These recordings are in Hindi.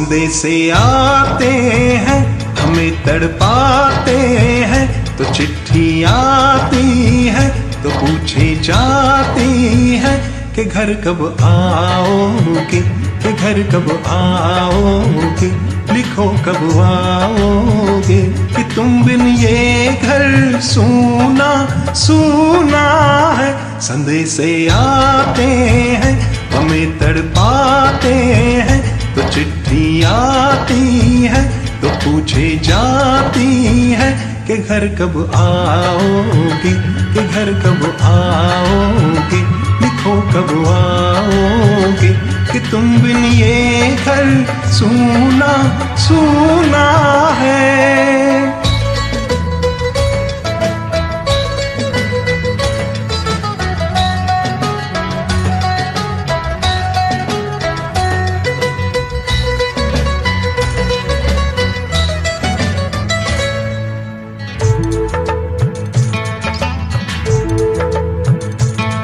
संदेशे आते हैं हमें तड़पाते हैं, तो चिट्ठी आती है तो पूछे जाती है कि घर कब आओगे, कि घर कब आओगे, लिखो कब आओगे, कि तुम बिन ये घर सूना सूना है। संदेशे आते हैं हमें तड़पाते हैं, तो चिट्ठी आती है तो पूछे जाती है कि घर कब आओगे, कि घर कब आओगे, लिखो कब आओगे, कि तुम बिन ये घर सूना सूना है।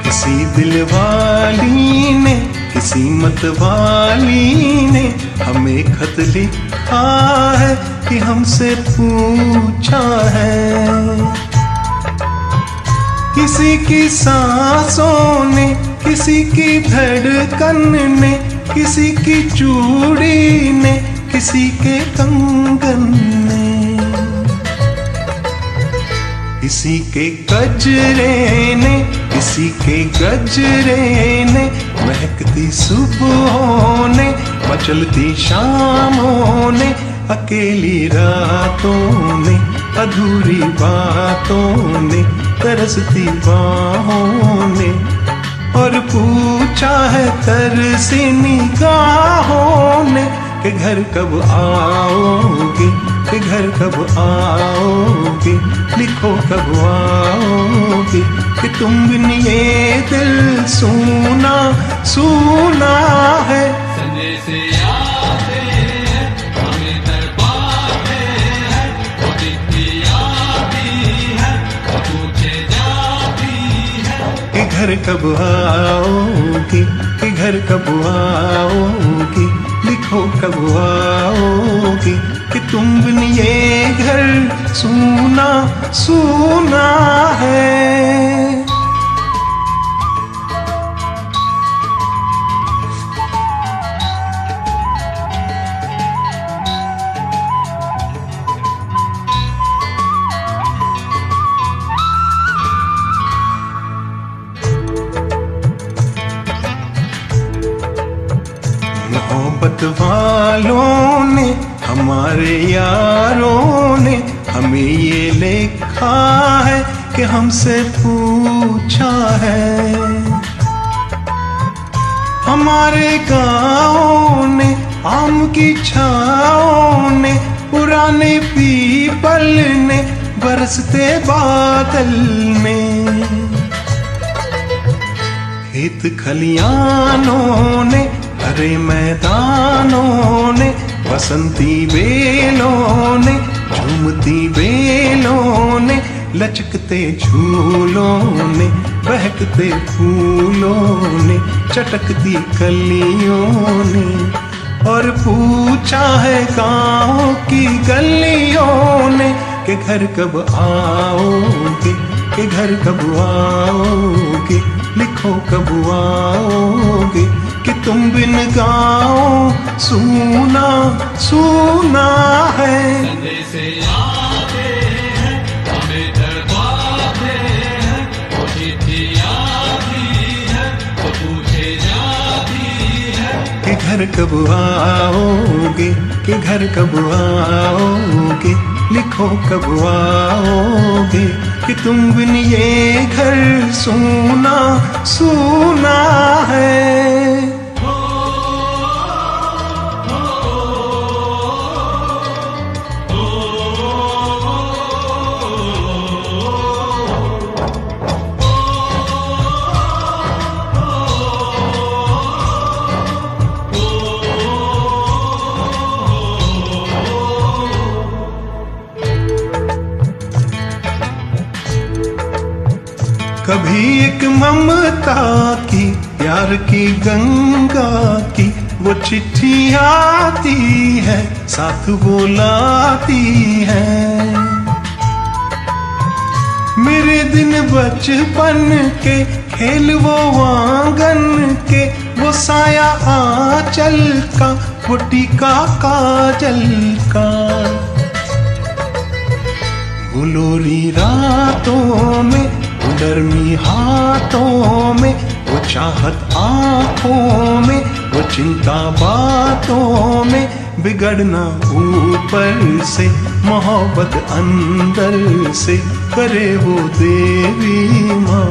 किसी दिलवाली ने, किसी मतवाली ने हमें खत लिखा है कि हमसे पूछा है। किसी की सांसों ने, किसी की धड़कन ने, किसी की चूड़ी ने, किसी के कंगन ने, किसी के गजरे ने, किसी के गजरे ने, महकती सुबहों ने, मचलती शामों ने, अकेली रातों ने, अधूरी बातों ने, तरसती बाहों ने, और पूछा है तरसी निगाहों ने कि घर कब आओगे, कि घर कब आओगे, लिखो कब आओगे, कि तुम बिन ये दिल सूना सूना है। संदेशे आते हैं हमें तड़पाते हैं, वो चिट्ठी आती है तो पूछे जाती है कि घर कब आओगे, कि घर कब आओगे, लिखो कब आओगे, कि तुम बिन ये घर सूना सूना है। मोहब्बत वालों ने, हमारे यारों ने हमें ये लिखा है कि हमसे पूछा है। हमारे गाँव ने, आम की छाओं ने, पुराने पीपल ने, बरसते बादल ने, खेत खलियानों ने, हरे मैदानों ने, बसंती बेलों ने, झूमती बेलों ने, लचकते झूलों ने, बहकते फूलों ने, चटकती कलियों ने, और पूछा है गाँव की गलियों ने कि घर कब आओगे, कि घर कब आओगे, लिखो कब आओगे, कि तुम बिन गाँव सूना सूना है। संदेशे आते हैं हमें तड़पाते हैं, वो चिट्ठी आती है तो पूछे जाती है कि घर कब आओगे, कि घर कब आओगे, लिखो कब आओगे, कि तुम बिन ये घर सूना सूना है। कभी एक ममता की, प्यार की गंगा की वो चिट्ठी आती है साथ वो लाती है। मेरे दिन बचपन के खेल वो आंगन के, वो साया आंचल का, वो टीका काजल का। वो लोरी रातों में, वो नरमी हाथों में, वो चाहत आंखों में, वो चिंता बातों में। बिगड़ना ऊपर से, मोहब्बत अंदर से, करे वो देवी माँ।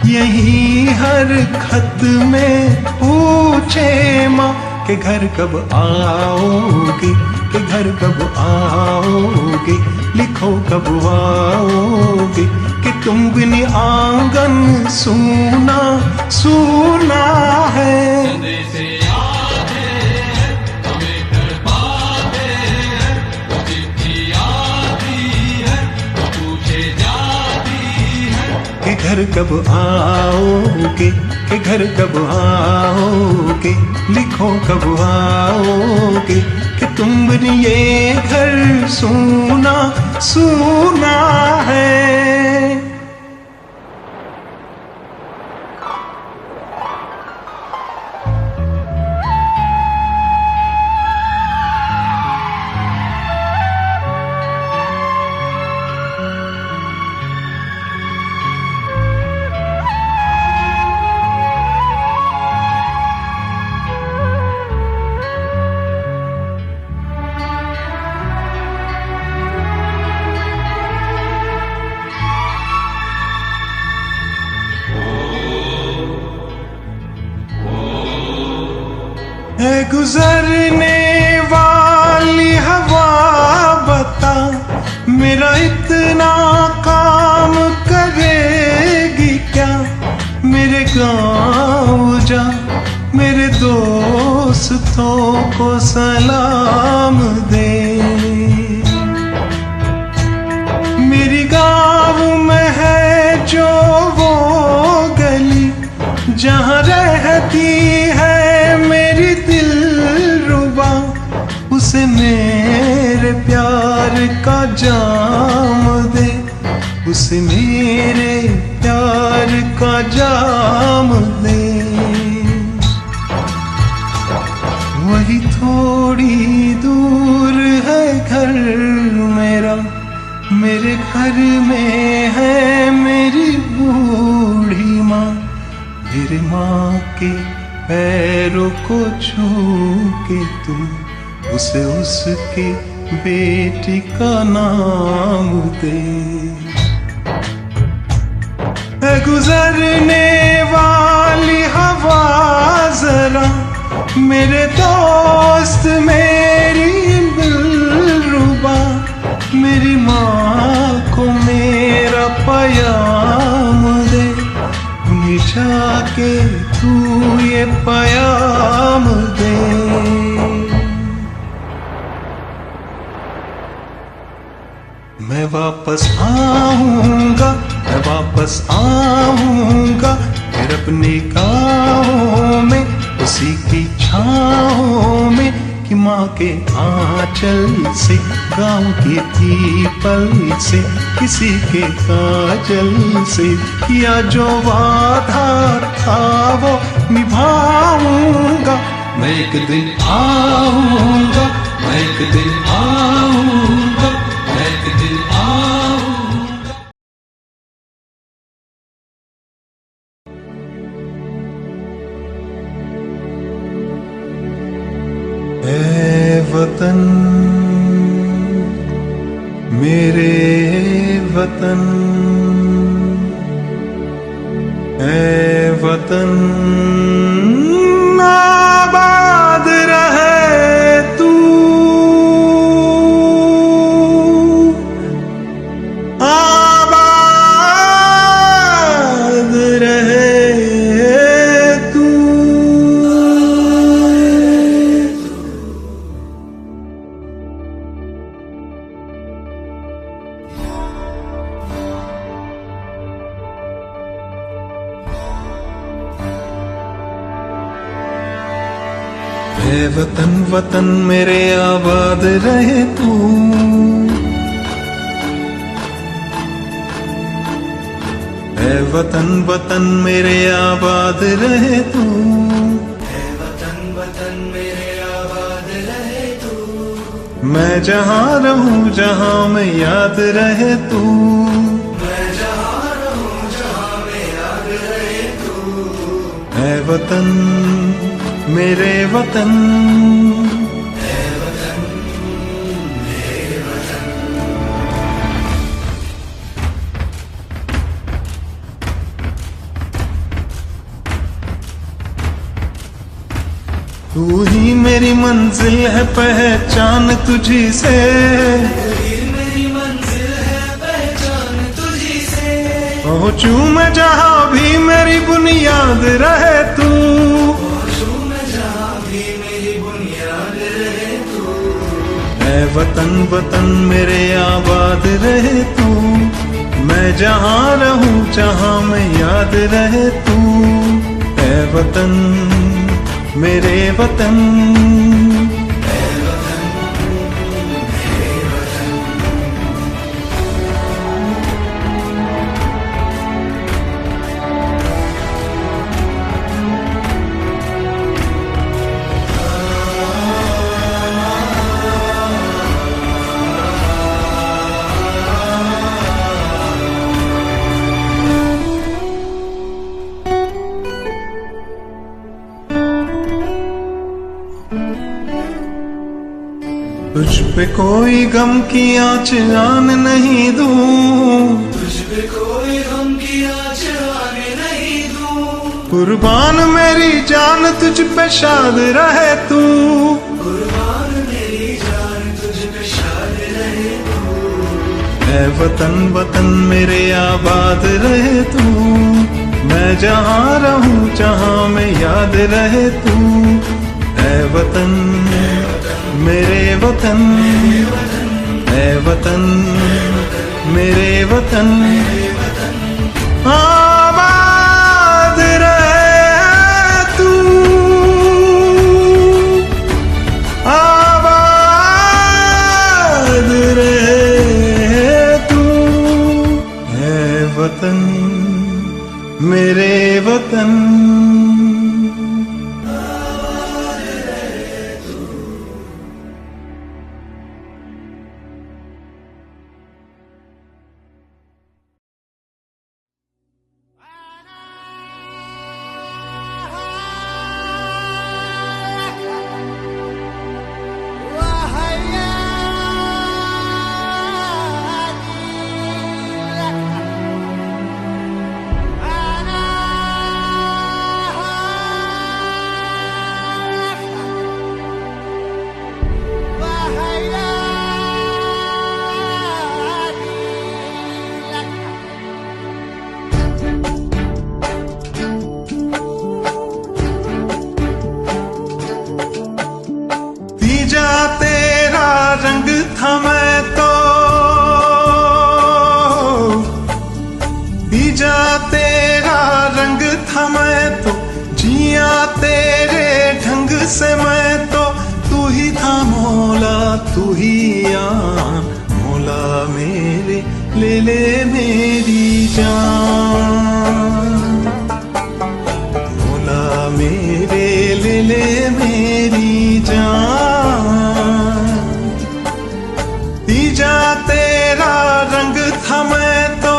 यही हर खत में पूछे माँ कि घर कब आओगे, कि घर कब आओगे, लिखो कब आओगे, कि तुम बिन आंगन सूना सूना है। संदेशे आते हैं, हमें तड़पाते हैं, वो चिट्ठी आती है, वो पूछे जाती है। कि घर कब आओगे, कि घर कब आओगे, लिखो कब आओगे, कि तुम बिन ये घर सूना सूना है। है गुजरने वाली हवा बता, मेरा इतना काम करेगी क्या। मेरे गाँव जा, मेरे दोस्तों को सलाम दे। मेरी गाँव में है जो वो गली, जहाँ रहती है मेरी दिलरुबा। उसे मेरे प्यार का जाम दे, उसे मेरे प्यार का जाम दे। वही थोड़ी दूर है घर मेरा, मेरे घर में है मेरी बूढ़ी माँ। मेरी माँ के पैरों को छू के तुम उसे उसके बेटी का नाम दे। है गुजरने वाली हवा जरा, मेरे दोस्त मेरी दिलरुबा। मेरी माँ को मेरा पयाम दे, उन्हें जाके तू ये पयाम दे। मैं वापस आऊंगा, मैं वापस आऊंगा, फिर अपने गाँव में, उसी की छाँव में। कि माँ के आंचल से, गाँव के पीपल से, किसी के काजल से, किया जो वादा था वो निभाऊंगा। मैं एक दिन आऊंगा, मैं एक दिन आऊंगा, मैं एक दिन आऊंगा। ऐ वतन मेरे वतन, ऐ वतन आबाद रहे तू। आबाद रहे तू। है वतन वतन मेरे आबाद रहे तू, है वतन वतन मेरे आबाद रहे तू, है वतन वतन मेरे आबाद रहे तू। मैं जहाँ रहूं जहाँ मैं याद रहे तू, मैं जहाँ रहूं जहाँ मैं याद रहे तू। है वतन मेरे वतन, है वतन मेरे वतन। तू ही मेरी मंजिल है पहचान तुझी से, तू ही मेरी मंजिल है पहचान तुझी से। पहुंचू मैं जहाँ भी मेरी बुनियाद रहे तू, पहुंचू मैं जहाँ भी मेरी बुनियाद रहे तू। है वतन वतन मेरे आबाद रहे तू, मैं जहाँ रहूं जहाँ मैं याद रहे तू। है वतन मेरे वतन, है वतन मेरे वतन। तुझ पे कोई गम की आँच आने नहीं दूं, तुझ पे कोई गम की आँच आने नहीं दूं। कुर्बान मेरी जान तुझ पे शाद रहे तू, कुर्बान मेरी जान तुझ पे शाद रहे तू। है वतन वतन मेरे आबाद रहे तू, मैं जहाँ रहूं जहाँ मैं याद रहे तू। है वतन मेरे वतन, है वतन मेरे वतन। आबाद रहे तू, आबाद रहे तू। है वतन मेरे वतन। था मैं तो बीजा तेरा रंग था मैं तो, जिया तेरे ढंग से मैं तो। तू ही था मौला तू ही आन, मौला मेरे ले ले मेरी जान, मौला मेरे ले ले मेरी जान। तीजा तेरा रंग था मैं तो,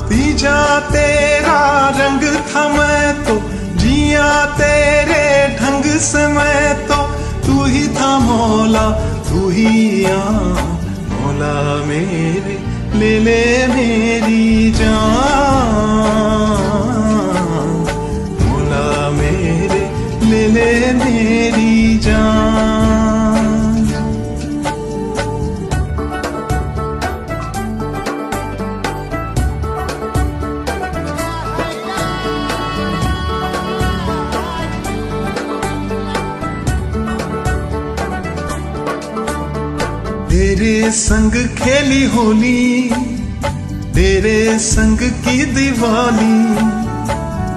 तीजा तेरा रंग था मैं तो, जिया तेरे ढंग से मैं तो। तू ही था मौला तू ही आन, मौला मेरे ले ले मेरी जान, मौला मेरे ले ले मेरी जान। तेरे संग खेली होली, तेरे संग की दिवाली,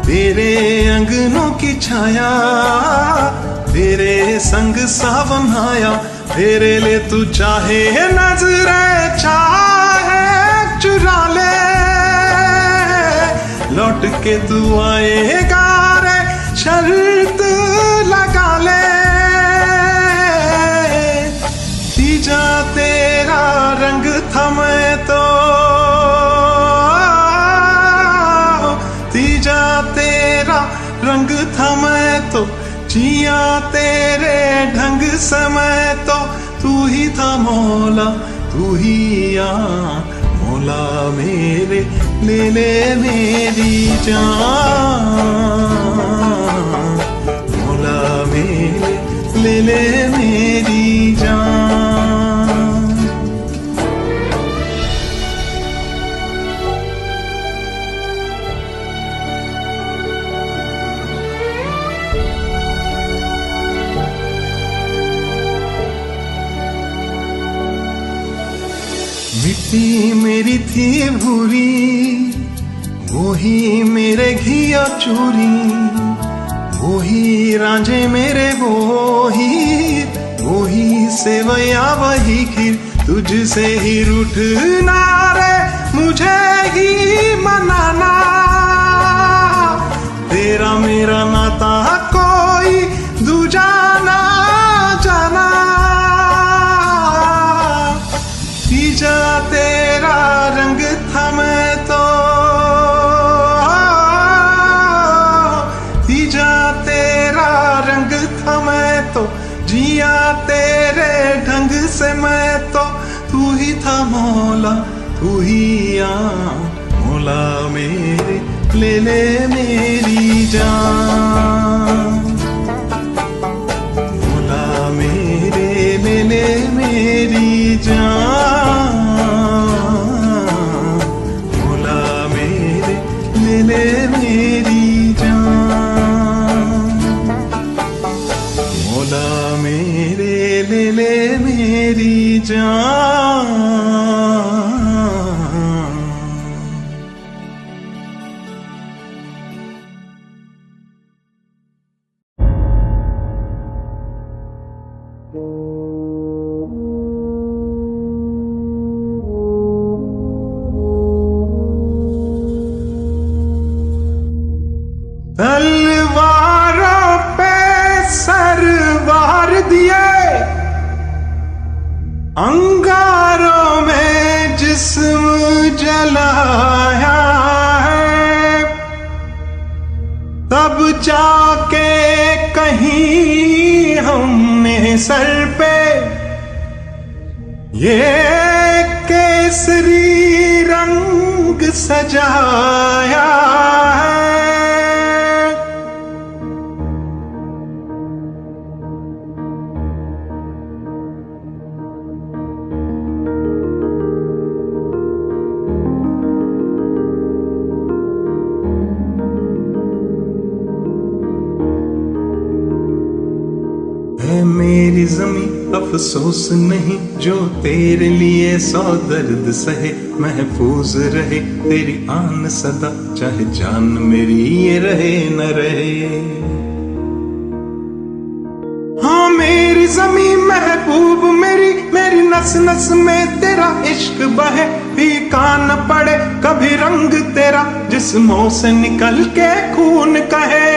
तेरे अंगनों की छाया, तेरे संग सावन आया। तेरे ले तू चाहे नजरें चाहे चुरा ले, लौट के तू आएगा रे शर्त लगा ले। तीजा तेरा रंग था मैं तो, तीजा तेरा रंग था मैं तो, जिया तेरे ढंग से मैं तो। तू ही था मौला, तू ही आ मौला मेरे, ले ले मेरी जान। मौला मेरे, ले ले मेरी जान। मिट्टी मेरी थी भूरी, वही मेरे घिया चूरी, वही रांझे मेरे वही सेवैया वही खीर। तुझसे ही रूठना रे मुझे ही मनाना, तेरा मेरा नाता कोई दूजा ना जाना। तीजा तेरा रंग था मैं तो, तीजा तेरा रंग था मैं तो, जिया तेरे ढंग से मैं तो। तू ही था मौला, तू ही आ मौला मेरे, ले ले मेरी जान। मौला मेरे, ले ले मेरी जान। मौला मेरे, ले ले मेरी जान। मौला मेरे, ले ले मेरी जान। तलवारों पे सरवार दिए, अंगारों में जिस्म जलाया है। तब जाके कहीं हमने सर पे ये केसरी रंग सजाया है। मेरी ज़मीं अफसोस नहीं, जो तेरे लिए सौ दर्द सहे। महफूज रहे तेरी आन सदा, चाहे जान मेरी ये रहे न रहे। हाँ मेरी ज़मीं महबूब मेरी, मेरी नस नस में तेरा इश्क बहे। फीका न पड़े कभी रंग तेरा, जिस्मों से निकल के खून कहे।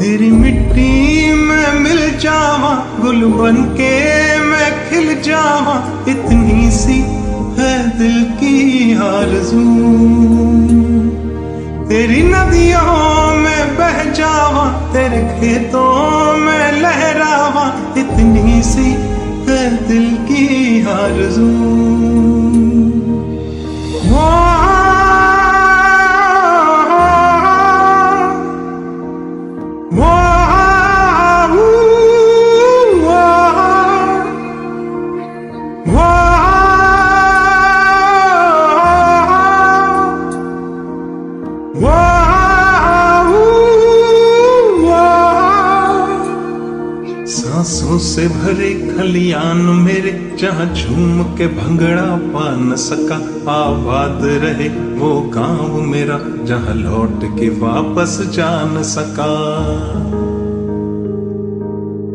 तेरी मिट्टी में मिल जावा, गुल बन के मैं खिल जावा। इतनी सी है दिल की आरज़ू, तेरी नदियों में बह जावा, तेरे खेतों में लहरावा। इतनी सी है दिल की आरज़ू। से भरे खलियान मेरे, जहाँ झूम के भंगड़ा पा न सका। आबाद रहे वो गांव मेरा, जहाँ लौट के वापस जा न सका।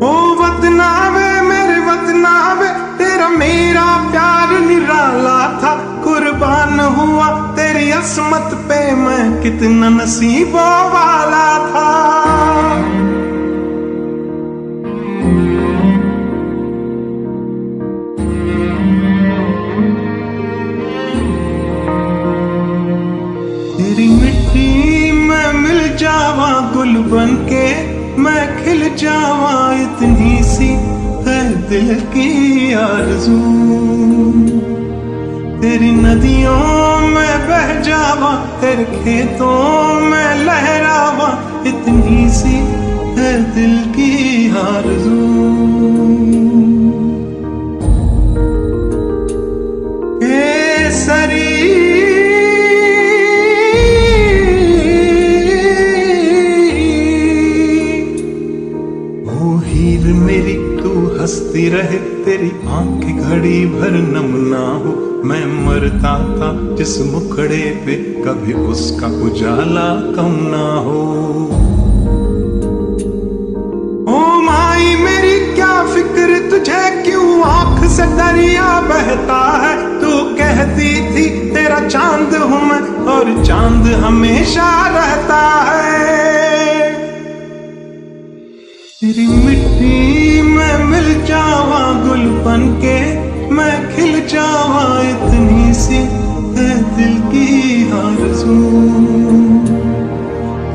ओ वतना वे मेरे वतना वे, तेरा मेरा प्यार निराला था। कुर्बान हुआ तेरी असमत पे मैं, कितना नसीबों वाला था। तेरी मिट्टी में मिल जावा गुल बन के, मैं खिल जावा, इतनी सी है दिल की आरज़ू। तेरी नदियों में बह जावा, तेरे खेतों में लहरावा, इतनी सी है दिल की आरज़ू। केसरी मेरी तू हंसती रहे, तेरी आंखें घड़ी भर नम ना हो। मैं मरता था जिस मुखड़े पे, कभी उसका उजाला कम ना हो। ओ माई मेरी क्या फिक्र तुझे, क्यों आंख से दरिया बहता है। तू कहती थी तेरा चांद हूं मैं, और चांद हमेशा रहता है। तेरी मिट्टी में मिल जावा गुल बन के, मैं खिल जावा, इतनी सी है दिल की आरज़ू।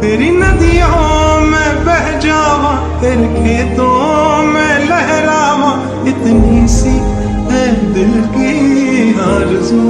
तेरी नदियों में बह जावा, तेरे खेतों में लहरावा, इतनी सी है दिल की आरज़ू।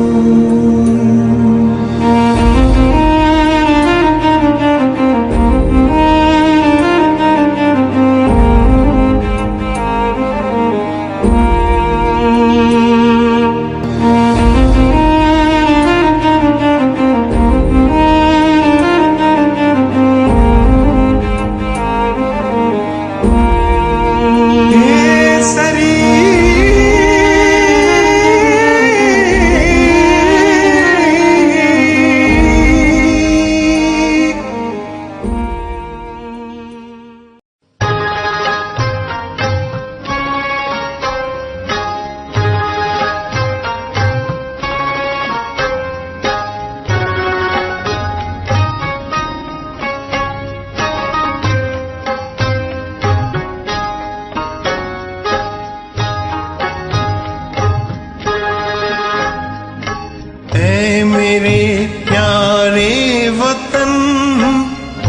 मेरे प्यारे वतन,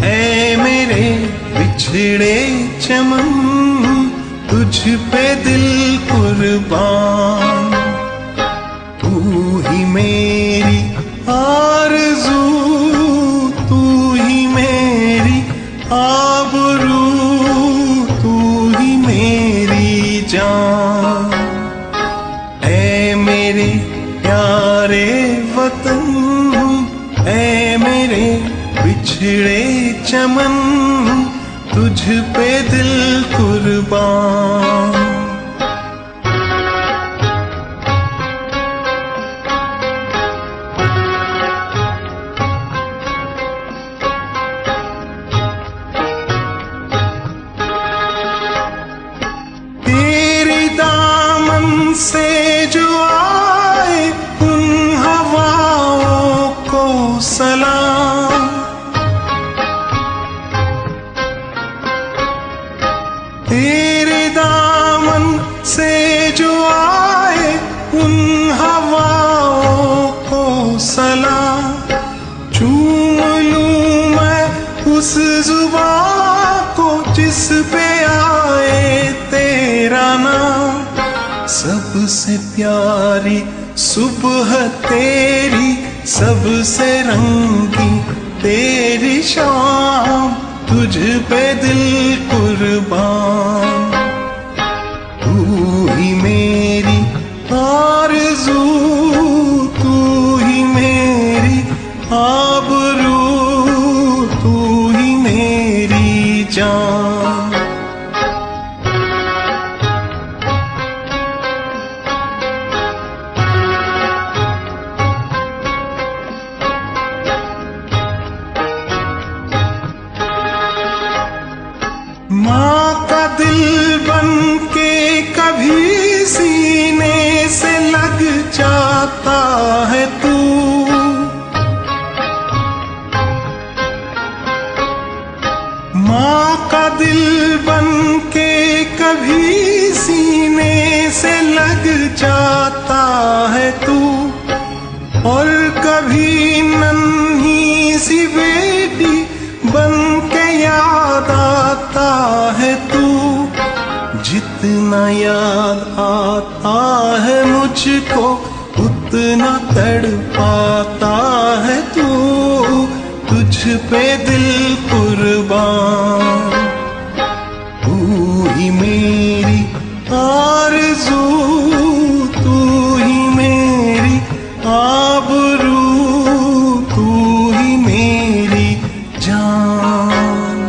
ऐ मेरे बिछड़े चमन, तुझ पे दिल कुर्बान। तू ही मेरी आरज़ू, तू ही मेरी आबरू, तू ही मेरी जान। ऐ मेरे प्यारे वतन, ऐ मेरे बिछड़े चमन, तुझ पे दिल कुर्बान। तेरे दामन से जो आए उन हवाओं को सलाम। तेरे दामन से जो आए उन हवाओं को सलाम। चूम लूं मैं उस जुबां को जिस पे आए तेरा नाम। सबसे प्यारी सुबह तेरी, सबसे रंगी तेरी शाम, तुझ पे दिल कुर्बान। तू ही मेरी आरज़ू, तू ही मेरी आबरू, तू ही मेरी जान। लग जाता है तू, और कभी नन्ही सी बेटी बन के याद आता है तू। जितना याद आता है मुझको उतना तड़पाता है तू। तुझ पे दिल कुर्बान, तू ही मेरी आरज़ू, तू ही मेरी आबरू, तू ही मेरी जान।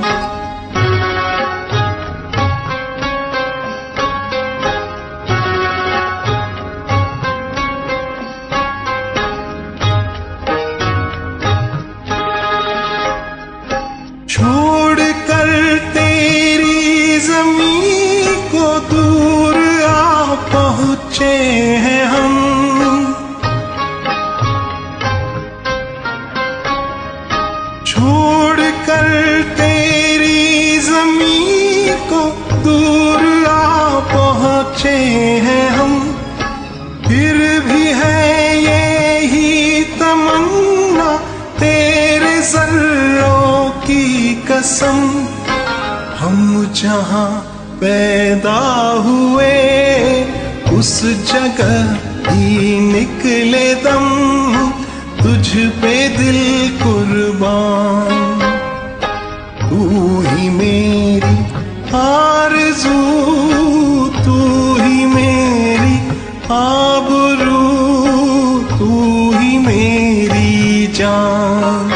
छोड़ कर तेरी ज़मीं को दूर आ पहुँचे हैं हम। छोड़ कर तेरी ज़मीं को दूर आ पहुँचे हैं हम। फिर भी है यही तमन्ना तेरे ज़र्रों की कसम, हम जहाँ पैदा हुए उस जगह ही निकले दम। तुझ पे दिल कुर्बान, तू ही मेरी आरज़ू, तू ही मेरी आबरू, तू ही मेरी जान।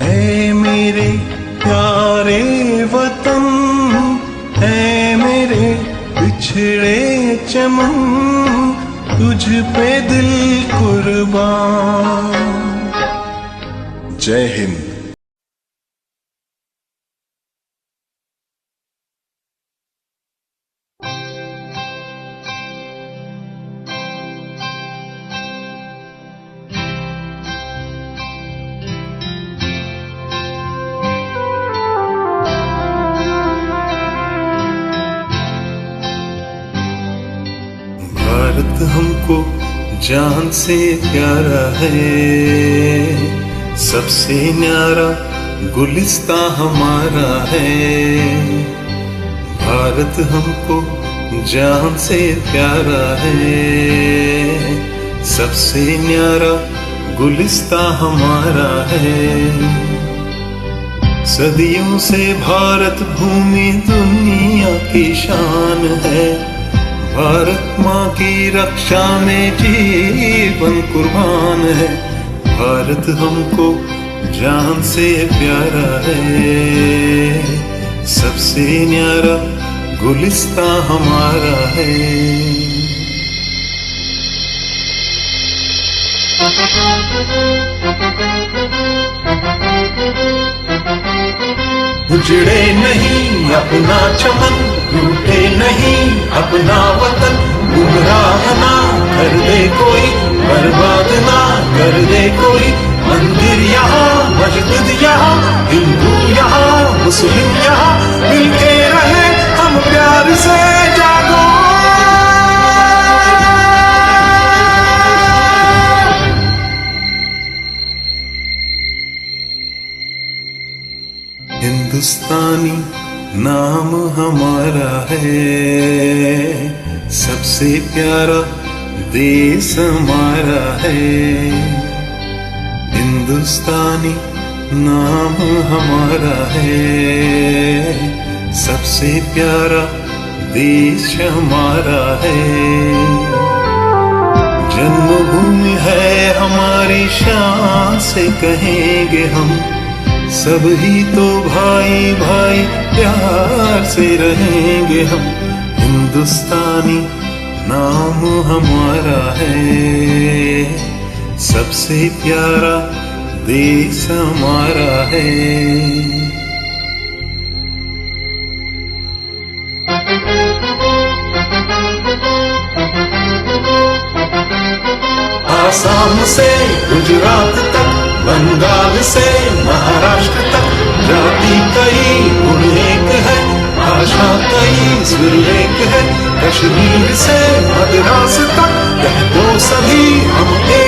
ऐ मेरे प्यारे वतन, ऐ मेरे बिछड़े चमन, तुझ पे दिल कुर्बान। जय हिंद। भारत हमको जान से प्यारा है, सबसे न्यारा गुलिस्ता हमारा है। भारत हमको जान से प्यारा है, सबसे न्यारा गुलिस्ता हमारा है। सदियों से भारत भूमि दुनिया की शान है। भारत माँ की रक्षा में जीवन कुर्बान है। भारत हमको जान से प्यारा है, सबसे न्यारा गुलिस्ता हमारा है। उजड़े नहीं अपना चमन, टूटे नहीं अपना वतन। गुमराह ना कर दे कोई, बर्बाद ना कर दे कोई। मंदिर यहाँ, मस्जिद यहाँ, हिंदू यहाँ, मुस्लिम यहाँ, मिलके रहे हम प्यार से। जागो हिंदुस्तानी नाम हमारा है, सबसे प्यारा देश हमारा है। हिंदुस्तानी नाम हमारा है, सबसे प्यारा देश हमारा है। जन्मभूमि है हमारी, शान से कहेंगे हम। सब ही तो भाई भाई प्यार से रहेंगे हम। हिंदुस्तानी नाम हमारा है, सबसे प्यारा देश हमारा है। आसाम से गुजरात तक, बंगाल से महाराष्ट्र तक, जाति कई गुण एक है, भाषा कई सुर एक है। कश्मीर से मद्रास तक कह दो सभी हम एक